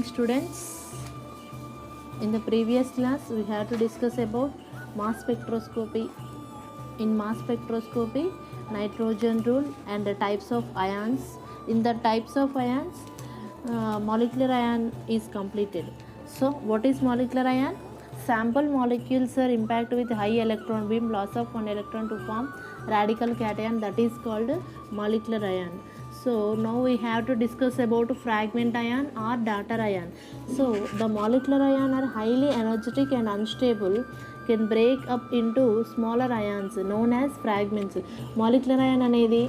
morning, students. In the previous class we had to discuss about mass spectroscopy. In mass spectroscopy, nitrogen rule and the types of ions. In the types of ions, molecular ion is completed. So what is molecular ion? Sample molecules are impacted with high electron beam, loss of one electron to form radical cation, that is called molecular ion. So now we have to discuss about fragment ion or daughter ion. So the molecular ion are highly energetic and unstable, can break up into smaller ions known as fragments. Molecular ion అనేది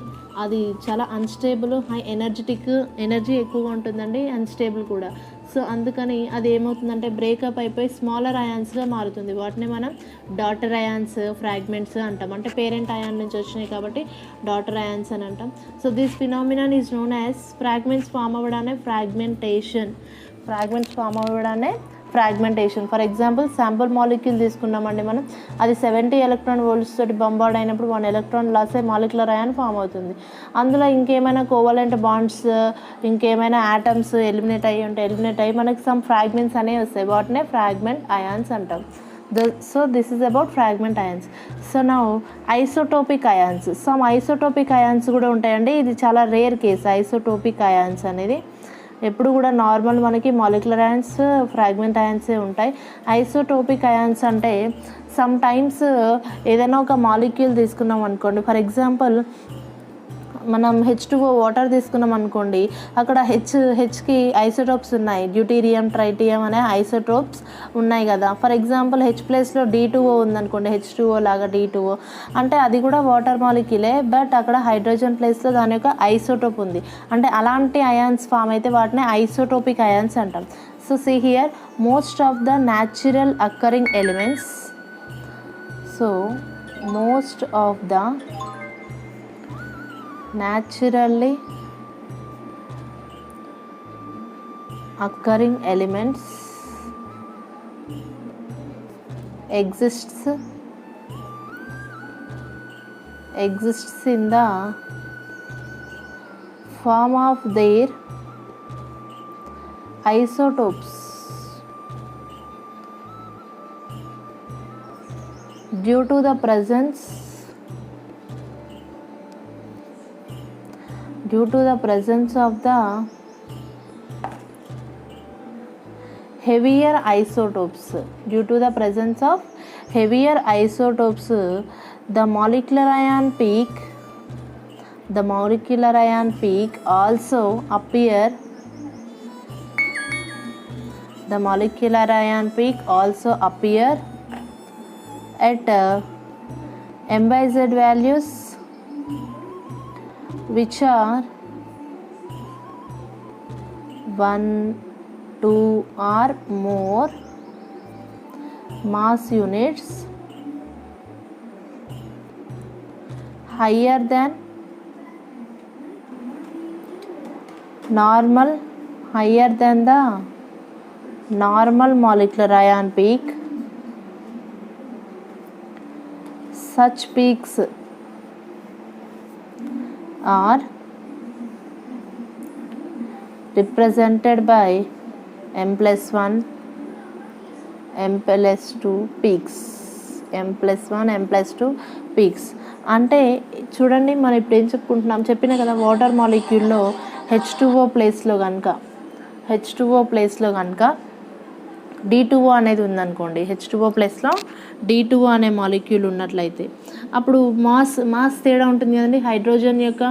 అది చాలా unstable, high energy ఎక్కువగా ఉంటుందండి, unstable కూడా. So అందుకని అది ఏమవుతుందంటే breakup అయిపోయి స్మాలర్ అయాన్స్గా మారుతుంది. వాటిని మనం డాటర్ అయాన్స్, ఫ్రాగ్మెంట్స్ అంటాం. అంటే పేరెంట్ అయాన్ నుంచి వచ్చినాయి కాబట్టి డాటర్ అయాన్స్ అని అంటాం. So this phenomenon is known as fragments form అవ్వడానే fragmentation. For example sample molecule తీసుకున్నామండి మనం, అది 70 ఎలక్ట్రాన్ వోల్ట్స్ తోటి బంబార్డ్ అయినప్పుడు 1 ఎలక్ట్రాన్ లాస్ అయ్యి మాలిక్యులర్ అయాన్ ఫామ్ అవుతుంది. అందులో ఇంకేమైనా కోవలెంట్ బాండ్స్, ఇంకేమైనా ఆటమ్స్ ఎలిమినేట్ అయ్యి మనకి సమ్ ఫ్రాగ్మెంట్స్ అనేవి వస్తాయి. వాటినే ఫ్రాగ్మెంట్ అయాన్స్ అంటాం. So this is about fragment ions. So now isotopic ions. Some isotopic ions కూడా ఉంటాయండి. ఇది చాలా రేర్ కేసు. ఐసోటోపిక్ అయాన్స్ అనేది ఎప్పుడు కూడా నార్మల్ మనకి మాలిక్యులర్ అయాన్స్, ఫ్రాగ్మెంట్ అయాన్సే ఉంటాయి. ఐసోటోపిక్ అయాన్స్ అంటే సమ్ టైమ్స్ ఏదైనా ఒక మాలిక్యూల్ తీసుకున్నాం అనుకోండి, ఫర్ ఎగ్జాంపుల్ మనం H2O వాటర్ తీసుకున్నాం అనుకోండి, అక్కడ హెచ్కి ఐసోటోప్స్ ఉన్నాయి, డ్యూటీరియం, ట్రైటియం అనే ఐసోటోప్స్ ఉన్నాయి కదా. ఫర్ ఎగ్జాంపుల్ H ప్లేస్లో D2O ఉందనుకోండి, H2O లాగా D2O అంటే అది కూడా వాటర్ మాలిక్యూలే, బట్ అక్కడ హైడ్రోజన్ ప్లేస్లో దాని యొక్క ఐసోటోప్ ఉంది. అంటే అలాంటి అయాన్స్ ఫామ్ అయితే వాటిని ఐసోటోపిక్ అయాన్స్ అంటాం. So see here, most of the natural occurring elements. So most of the naturally occurring elements exists in the form of their isotopes due to the presence of the heavier isotopes. Due to the presence of heavier isotopes, the molecular ion peak also appear. The molecular ion peak also appear at MZ values which are 1, 2 or more mass units higher than the normal molecular ion peak. Such peaks are represented by M+1, M+2 peaks. peaks అంటే చూడండి, మనం ఇప్పుడు ఏం చెప్పినా కదా, water మాలిక్యూల్లో H2O ప్లేస్లో కనుక D2O అనేది ఉందనుకోండి, H2O ప్లేస్లో D2O అనే మాలిక్యూల్ ఉన్నట్లయితే అప్పుడు మాస్ తేడా ఉంటుంది కదండి. హైడ్రోజన్ యొక్క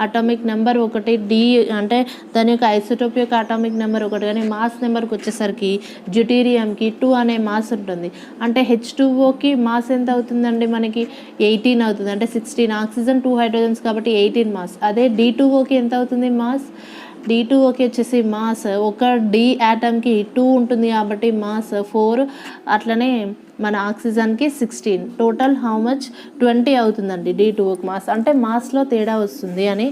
అటామిక్ నెంబర్ ఒకటి, డి అంటే దాని యొక్క ఐసోటోప్ యొక్క అటామిక్ నెంబర్ ఒకటి, కానీ మాస్ నెంబర్కి వచ్చేసరికి డ్యూటీరియంకి 2 అనే మాస్ ఉంటుంది. అంటే H2Oకి మాస్ ఎంత అవుతుందండి, మనకి 18 అవుతుంది. అంటే 16, ఆక్సిజన్ 2 హైడ్రోజన్స్ కాబట్టి 18 మాస్. అదే D2Oకి ఎంత అవుతుంది మాస్? D2Oకి వచ్చేసి మాస్ ఒక డి యాటమ్కి 2 ఉంటుంది కాబట్టి మాస్ 4. అట్లనే మన ఆక్సిజన్కి 16. టోటల్ హౌ మచ్ 20 అవుతుందండి D2Oకి మాస్. అంటే మాస్లో తేడా వస్తుంది అని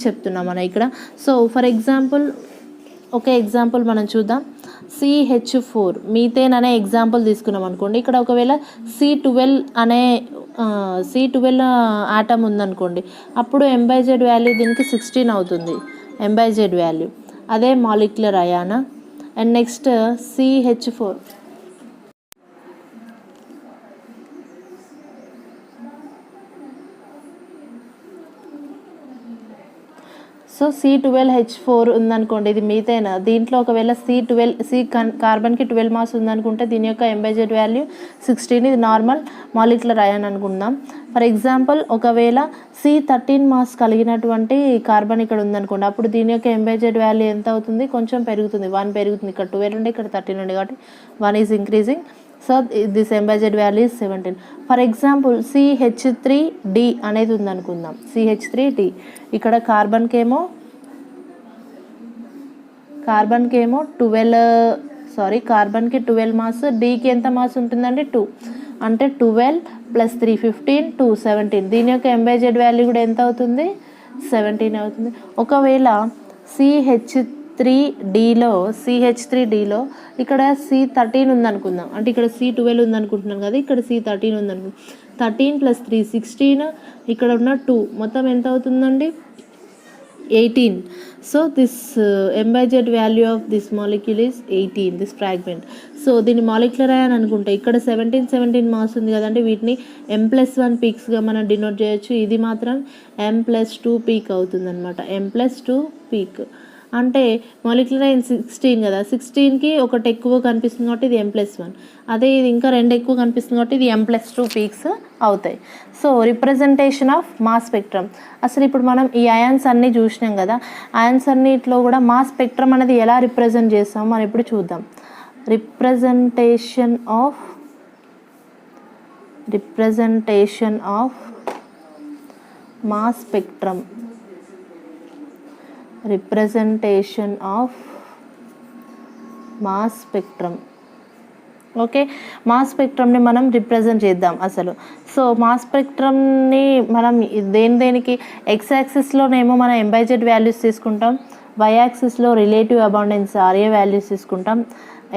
చెప్తున్నాం మనం ఇక్కడ. సో ఫర్ ఎగ్జాంపుల్ ఒక ఎగ్జాంపుల్ మనం చూద్దాం. CH4 మీథేన్ అనే ఎగ్జాంపుల్ తీసుకున్నాం అనుకోండి. ఇక్కడ ఒకవేళ C12 ఆటమ్ ఉందనుకోండి, అప్పుడు M/Z వాల్యూ దీనికి 16 అవుతుంది, M/Z వాల్యూ. అదే molecular ion and next CH4. So C12H4 ఉందనుకోండి, ఇది మీథేన్. దీంట్లో ఒకవేళ కార్బన్కి 12 మాస్ ఉందనుకుంటే దీని యొక్క ఎంబైజెడ్ వాల్యూ 16. ఇది నార్మల్ మాలిక్యులర్ అయాన్ అనుకుందాం. ఫర్ ఎగ్జాంపుల్ ఒకవేళ C13 మాస్ కలిగినటువంటి కార్బన్ ఇక్కడ ఉందనుకోండి, అప్పుడు దీని యొక్క ఎంబైజెడ్ వాల్యూ ఎంత అవుతుంది? కొంచెం పెరుగుతుంది, 1 పెరుగుతుంది. ఇక్కడ 12 ఉండే, ఇక్కడ 13 ఉండే, కాబట్టి 1 is increasing. So this m by z value is 17. For example CH3D అనేది ఉందనుకుందాం. CH3D ఇక్కడ కార్బన్కి 12 మాస్, డీకి ఎంత మాస్ ఉంటుందండి? 2. అంటే 12 + 3 15 2 17. దీని యొక్క ఎంబైజెడ్ వాల్యూ కూడా ఎంత అవుతుంది? 17 అవుతుంది. ఒకవేళ CH3Dలో ఇక్కడ C13 ఉందనుకుందాం. అంటే ఇక్కడ C12 ఉందనుకుంటున్నాను కదా, ఇక్కడ C13 ఉందనుకుందాం. 13 + 3 16, ఇక్కడ ఉన్న 2, మొత్తం ఎంత అవుతుందండి? 18. So this m by z value of this molecule is 18, this fragment. So దీన్ని మాలిక్యులర్ అయాన్ అనుకుంటే ఇక్కడ 17 మాస్ ఉంది కదండి, వీటిని M+1 పీక్స్గా మనం డినోట్ చేయొచ్చు. ఇది మాత్రం M+2 పీక్ అవుతుంది అనమాట. M+2 పీక్ అంటే మాలిక్యులర్ అయాన్ 16 కదా, 16కి ఒకటి ఎక్కువ కనిపిస్తుంది కాబట్టి ఇది M+1. అదే ఇది ఇంకా 2 ఎక్కువ కనిపిస్తుంది కాబట్టి ఇది M+2 పీక్స్ అవుతాయి. So representation of mass spectrum. అసలు ఇప్పుడు మనం ఈ అయాన్స్ అన్నీ చూసినాం కదా, అయాన్స్ అన్నిట్లో కూడా మాస్ స్పెక్ట్రమ్ అనేది ఎలా రిప్రజెంట్ చేస్తాం మనం ఇప్పుడు చూద్దాం. Representation of mass spectrum. Representation of mass spectrum. Okay, mass స్పెక్ట్రమ్ని మనం రిప్రజెంట్ చేద్దాం అసలు. సో మాస్ స్పెక్ట్రమ్ని మనం దేనికి ఎక్స్ యాక్సిస్లోనేమో మనం ఎంబైజెడ్ వాల్యూస్ తీసుకుంటాం, వై యాక్సిస్లో రిలేటివ్ అబౌండెన్స్ RA వాల్యూస్ తీసుకుంటాం,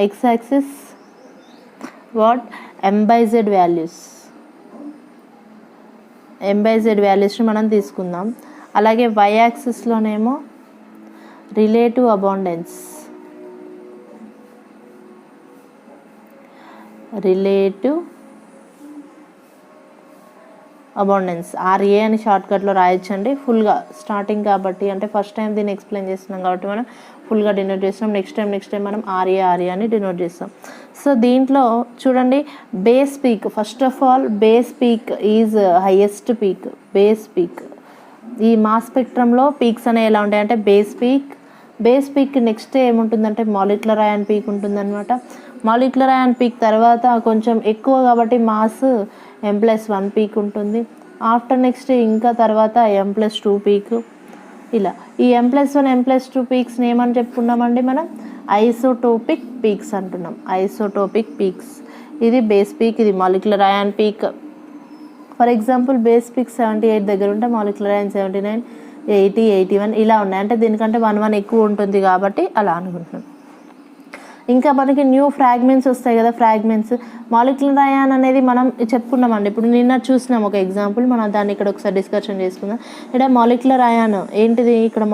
ఎక్స్ యాక్సిస్ ఎంబైజెడ్ వాల్యూస్ని మనం తీసుకుందాం. అలాగే వై యాక్సిస్లోనేమో రిలేటివ్ అబౌండెన్స్ RA అని షార్ట్కట్లో రాయొచ్చండి. ఫుల్గా స్టార్టింగ్ కాబట్టి, అంటే ఫస్ట్ టైం దీన్ని ఎక్స్ప్లెయిన్ చేస్తున్నాం కాబట్టి మనం ఫుల్గా డినోట్ చేస్తాం. నెక్స్ట్ టైం మనం RA అని డినోట్ చేస్తాం. సో దీంట్లో చూడండి, base peak, first of all base peak is highest peak. ఈ మాస్ స్పెక్ట్రమ్లో పీక్స్ అనేవి ఎలా ఉంటాయంటే బేస్ పీక్ నెక్స్ట్ ఏముంటుందంటే మాలిక్యులర్ అయాన్ పీక్ ఉంటుందన్నమాట. మాలిక్యులర్ అయాన్ పీక్ తర్వాత కొంచెం ఎక్కువ కాబట్టి మాస్ M+1 పీక్ ఉంటుంది. ఆఫ్టర్ నెక్స్ట్ ఇంకా తర్వాత M+2 పీక్. ఇలా ఈ M+1 M+2 పీక్స్ని ఏమని చెప్పుకున్నామండి మనం? ఐసోటోపిక్ పీక్స్ అంటున్నాం. ఇది బేస్ పీక్, ఇది molecular ion peak. For example base peak 78 దగ్గర ఉంటే మాలిక్యులర్ అయాన్ 79 80 81 ఇలా ఉన్నాయి. అంటే దీనికంటే 1 ఎక్కువ ఉంటుంది కాబట్టి అలా అనుకుంటున్నాం. ఇంకా మనకి న్యూ ఫ్రాగ్మెంట్స్ వస్తాయి కదా, మాలిక్యులర్ అయాన్ అనేది మనం చెప్పుకున్నామండి. ఇప్పుడు నిన్న చూసినాం ఒక ఎగ్జాంపుల్, మనం దాన్ని ఇక్కడ ఒకసారి డిస్కషన్ చేసుకుందాం. ఇక్కడ మాలిక్యులర్ అయాన్ ఏంటిది? ఇక్కడ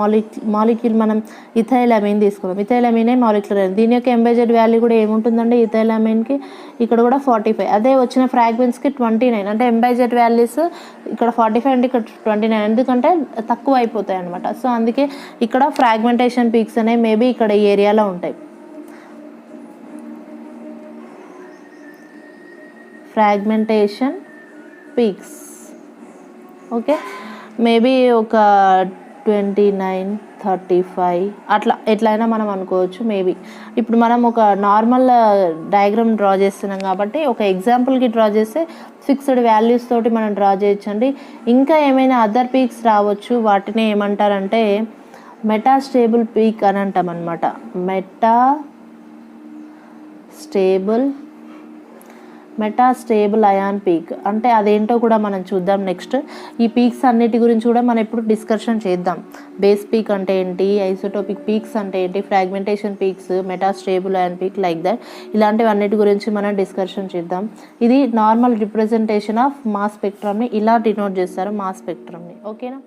మాలిక్యూల్ మనం ఇథైలమైన్ తీసుకున్నాం. ఇథైలమైనే మాలిక్యులర్ అయాన్. దీని యొక్క ఎంబైజెడ్ వాల్యూ కూడా ఏముంటుందండి? ఇథైలమైన్కి ఇక్కడ కూడా 45. అదే వచ్చిన ఫ్రాగ్మెంట్స్కి 29. అంటే ఎంబైజెడ్ వాల్యూస్ ఇక్కడ 45 అంటే ఇక్కడ 29, ఎందుకంటే తక్కువ అయిపోతాయి అనమాట. సో అందుకే ఇక్కడ ఫ్రాగ్మెంటేషన్ పీక్స్ అనేవి మేబీ ఇక్కడ ఈ ఏరియాలో ఉంటాయి. ఫ్రాగ్మెంటేషన్ పీక్స్ ఓకే, మేబీ ఒక 29 35 అట్లా ఎట్లయినా మనం అనుకోవచ్చు మేబీ. ఇప్పుడు మనం ఒక నార్మల్ డయాగ్రామ్ డ్రా చేస్తున్నాం కాబట్టి ఒక ఎగ్జాంపుల్కి డ్రా చేస్తే ఫిక్స్డ్ వాల్యూస్ తోటి మనం డ్రా చేయొచ్చండి. ఇంకా ఏమైనా అదర్ పీక్స్ రావచ్చు, వాటిని ఏమంటారంటే మెటాస్టేబుల్ పీక్ అని అంటాం అనమాట. మెటాస్టేబుల్ అయాన్ పీక్ అంటే అదేంటో కూడా మనం చూద్దాం నెక్స్ట్. ఈ పీక్స్ అన్నిటి గురించి కూడా మనం ఇప్పుడు డిస్కషన్ చేద్దాం. బేస్ పీక్ అంటే ఏంటి, ఐసోటోపిక్ పీక్స్ అంటే ఏంటి, fragmentation peaks, metastable ion peak, like that ఇలాంటివన్నిటి గురించి మనం డిస్కషన్ చేద్దాం. ఇది నార్మల్ రిప్రజెంటేషన్ ఆఫ్ మాస్ స్పెక్ట్రమ్ని ఇలా డినోట్ చేస్తారు మాస్ స్పెక్ట్రమ్ని. ఓకేనా?